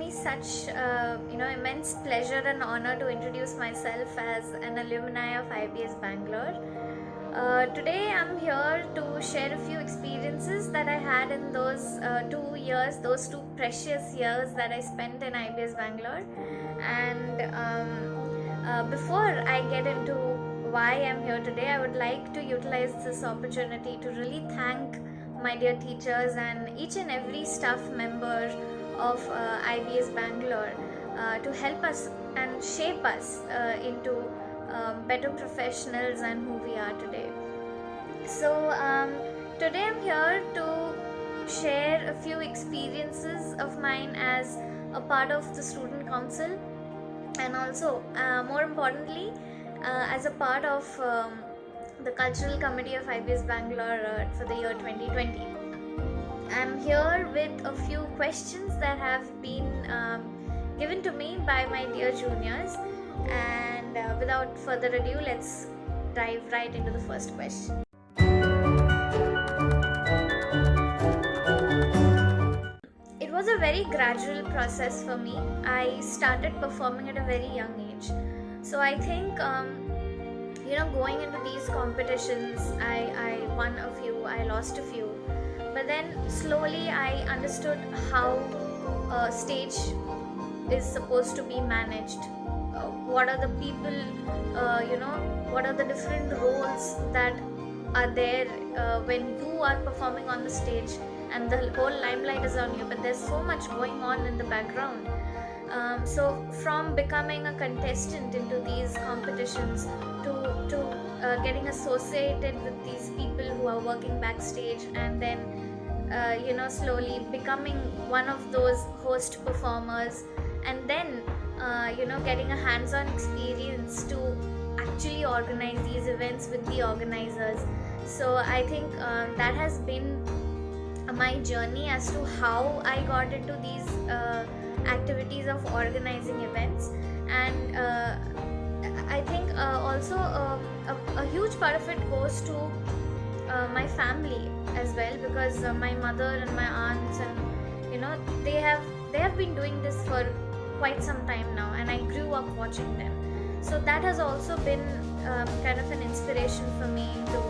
me such immense pleasure and honor to introduce myself as an alumni of IBS Bangalore. Today I'm here to share a few experiences that I had in those 2 years, those 2 precious years that I spent in IBS Bangalore. And before I get into why I'm here today, I would like to utilize this opportunity to really thank my dear teachers and each and every staff member of IBS Bangalore to help us and shape us into better professionals and who we are today. So today I'm here to share a few experiences of mine as a part of the student council, and also more importantly as a part of the cultural committee of IBS Bangalore for the year 2020. I'm here with a few questions that have been given to me by my dear juniors, and without further ado, let's dive right into the first question. It was a very gradual process for me. I started performing at a very young age. So I think going into these competitions, I won a few, I lost a few, but then slowly I understood how a stage is supposed to be managed. What are the people, what are the different roles that are there when you are performing on the stage and the whole limelight is on you, but there's so much going on in the background. So from becoming a contestant into these competitions to getting associated with these people who are working backstage, and then slowly becoming one of those host performers, and then getting a hands-on experience to actually organize these events with the organizers. So I think that has been my journey as to how I got into these activities of organizing events. And I think also a huge part of it goes to my family as well, because my mother and my aunts, and they have been doing this for quite some time now, and I grew up watching them. So that has also been kind of an inspiration for me to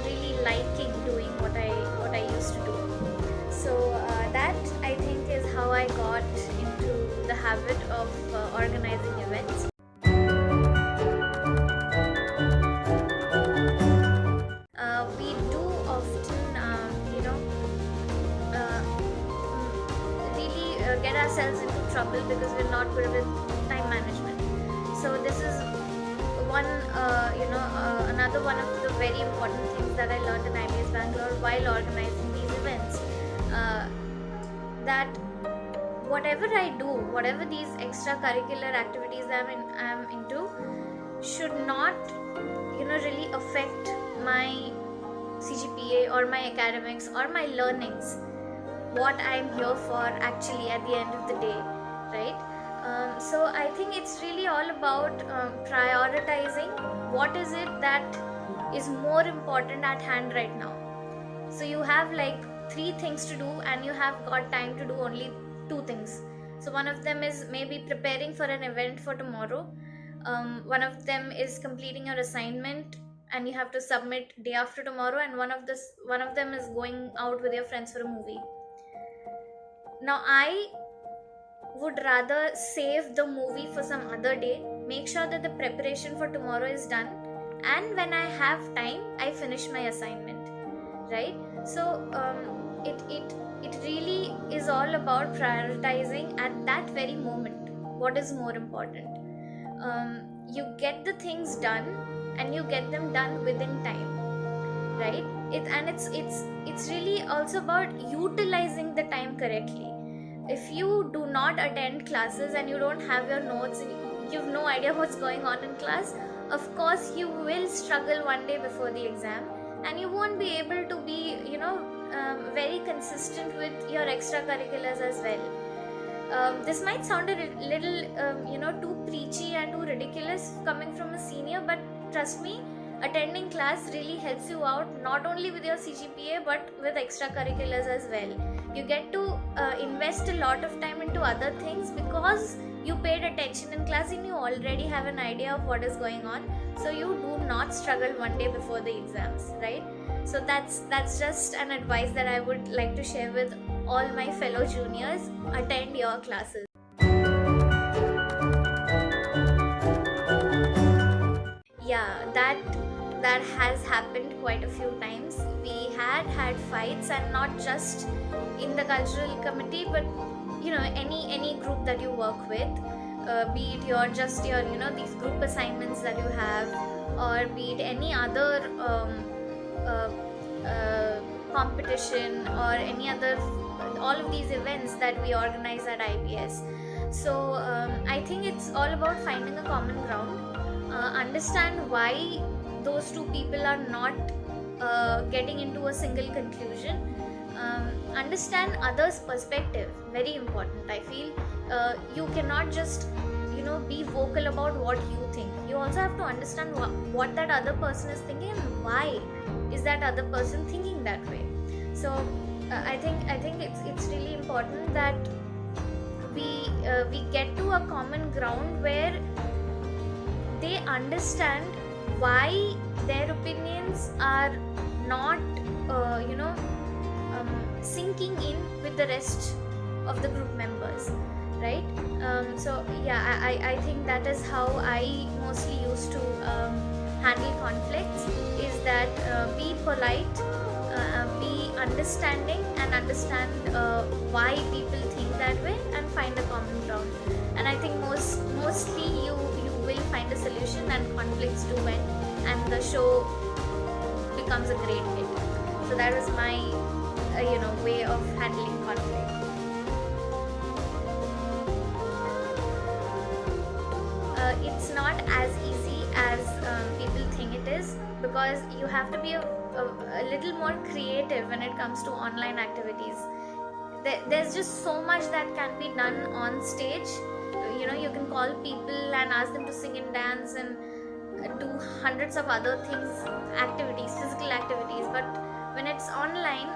really liking doing what I used to do. So that I think is how I got into the habit of organizing events. We do often really get ourselves into trouble because we're not good with time management. So this is one another one of the very important things that I learned in IBS Bangalore while organizing these events, that whatever I do, whatever these extracurricular activities I'm into, should not really affect my CGPA or my academics or my learnings, what I'm here for actually at the end of the day, right? So I think it's really all about prioritizing what is it that is more important at hand right now. So you have like 3 things to do, and you have got time to do only 2 things. So one of them is maybe preparing for an event for tomorrow. One of them is completing your assignment and you have to submit day after tomorrow, and one of them is going out with your friends for a movie. Now I would rather save the movie for some other day, make sure that the preparation for tomorrow is done, and when I have time I finish my assignment, right? So it really is all about prioritizing at that very moment what is more important. You get the things done and you get them done within time, right? It's really also about utilizing the time correctly. If you do not attend classes and you don't have your notes and you have no idea what's going on in class, of course you will struggle one day before the exam, and you won't be able to be very consistent with your extracurriculars as well. This might sound a little too preachy and too ridiculous coming from a senior, but trust me, attending class really helps you out, not only with your CGPA but with extracurriculars as well. You get to invest a lot of time into other things because you paid attention in class and you already have an idea of what is going on, so you do not struggle one day before the exams, right? So that's just an advice that I would like to share with all my fellow juniors. Attend your classes. Yeah, that has happened quite a few times. We had fights, and not just in the cultural committee, but any group that you work with, be it your these group assignments that you have, or be it any other uh, competition, or any other, all of these events that we organize at IBS. So I think it's all about finding a common ground. Understand why those two people are not getting into a single conclusion. Understand others' perspective, very important. I feel you cannot just be vocal about what you think. You also have to understand what that other person is thinking, and why is that other person thinking that way. So I think it's really important that we get to a common ground where they understand why their opinions are not sinking in with the rest of the group members, right? So yeah, I think that is how I mostly used to handle conflicts, is that be polite, be understanding, and understand why people think that way, and find a common ground. And I think mostly you will find a solution, and conflicts do end, and the show becomes a great hit. So that was my way of handling conflict. It's not as easy as people think it is, because you have to be a little more creative when it comes to online activities. There's just so much that can be done on stage. You can call people and ask them to sing and dance and do hundreds of other things, activities, physical activities, but when it's online,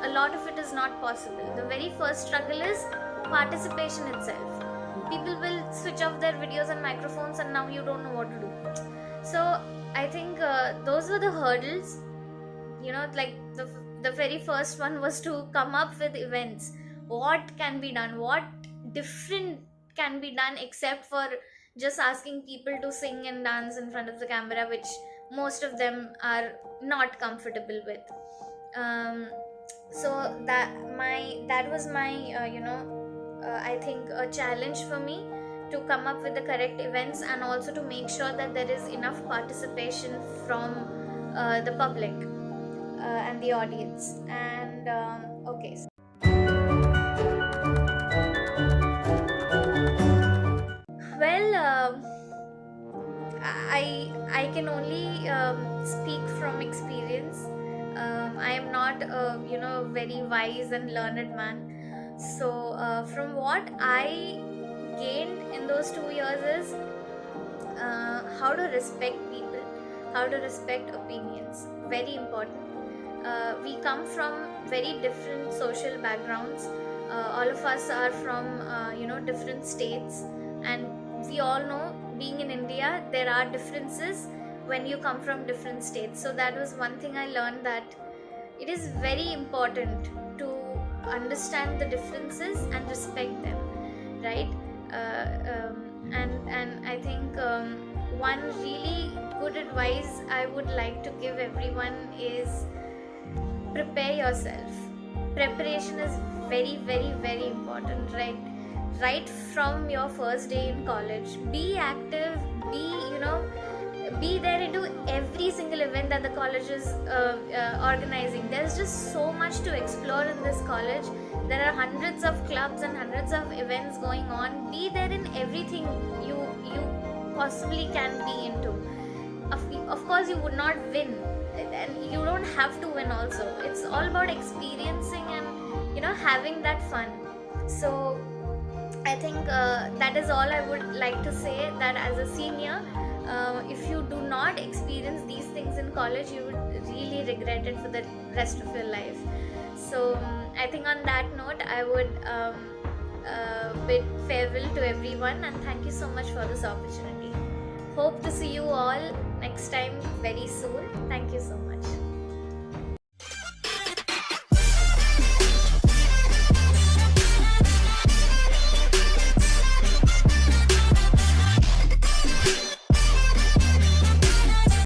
a lot of it is not possible. The very first struggle is participation itself. People will switch off their videos and microphones, and now you don't know what to do. So I think those were the hurdles. Like the very first one was to come up with events. What can be done? What different can be done, except for just asking people to sing and dance in front of the camera, which most of them are not comfortable with. So that was my I think a challenge for me, to come up with the correct events, and also to make sure that there is enough participation from the public and the audience. And okay. Well, I can only speak from experience. I am not a very wise and learned man. So from what I gained in those 2 years is how to respect people, how to respect opinions. Very important. We come from very different social backgrounds. All of us are from different states, and we all know, being in India, there are differences when you come from different states. So that was one thing I learned, that it is very important to understand the differences and respect them, right? And I think one really good advice I would like to give everyone is prepare yourself. Preparation is very, very, very important, right from your first day in college. Be active, be there into every single event that the college is organizing. There's just so much to explore in this college. There are hundreds of clubs and hundreds of events going on. Be there in everything you possibly can be into. Of course, you would not win, and you don't have to win also. It's all about experiencing and having that fun. So I think that is all I would like to say, that as a senior, if you do not experience these things in college, you would really regret it for the rest of your life. So I think on that note, I would bid farewell to everyone, and thank you so much for this opportunity. Hope to see you all next time very soon. Thank you so much.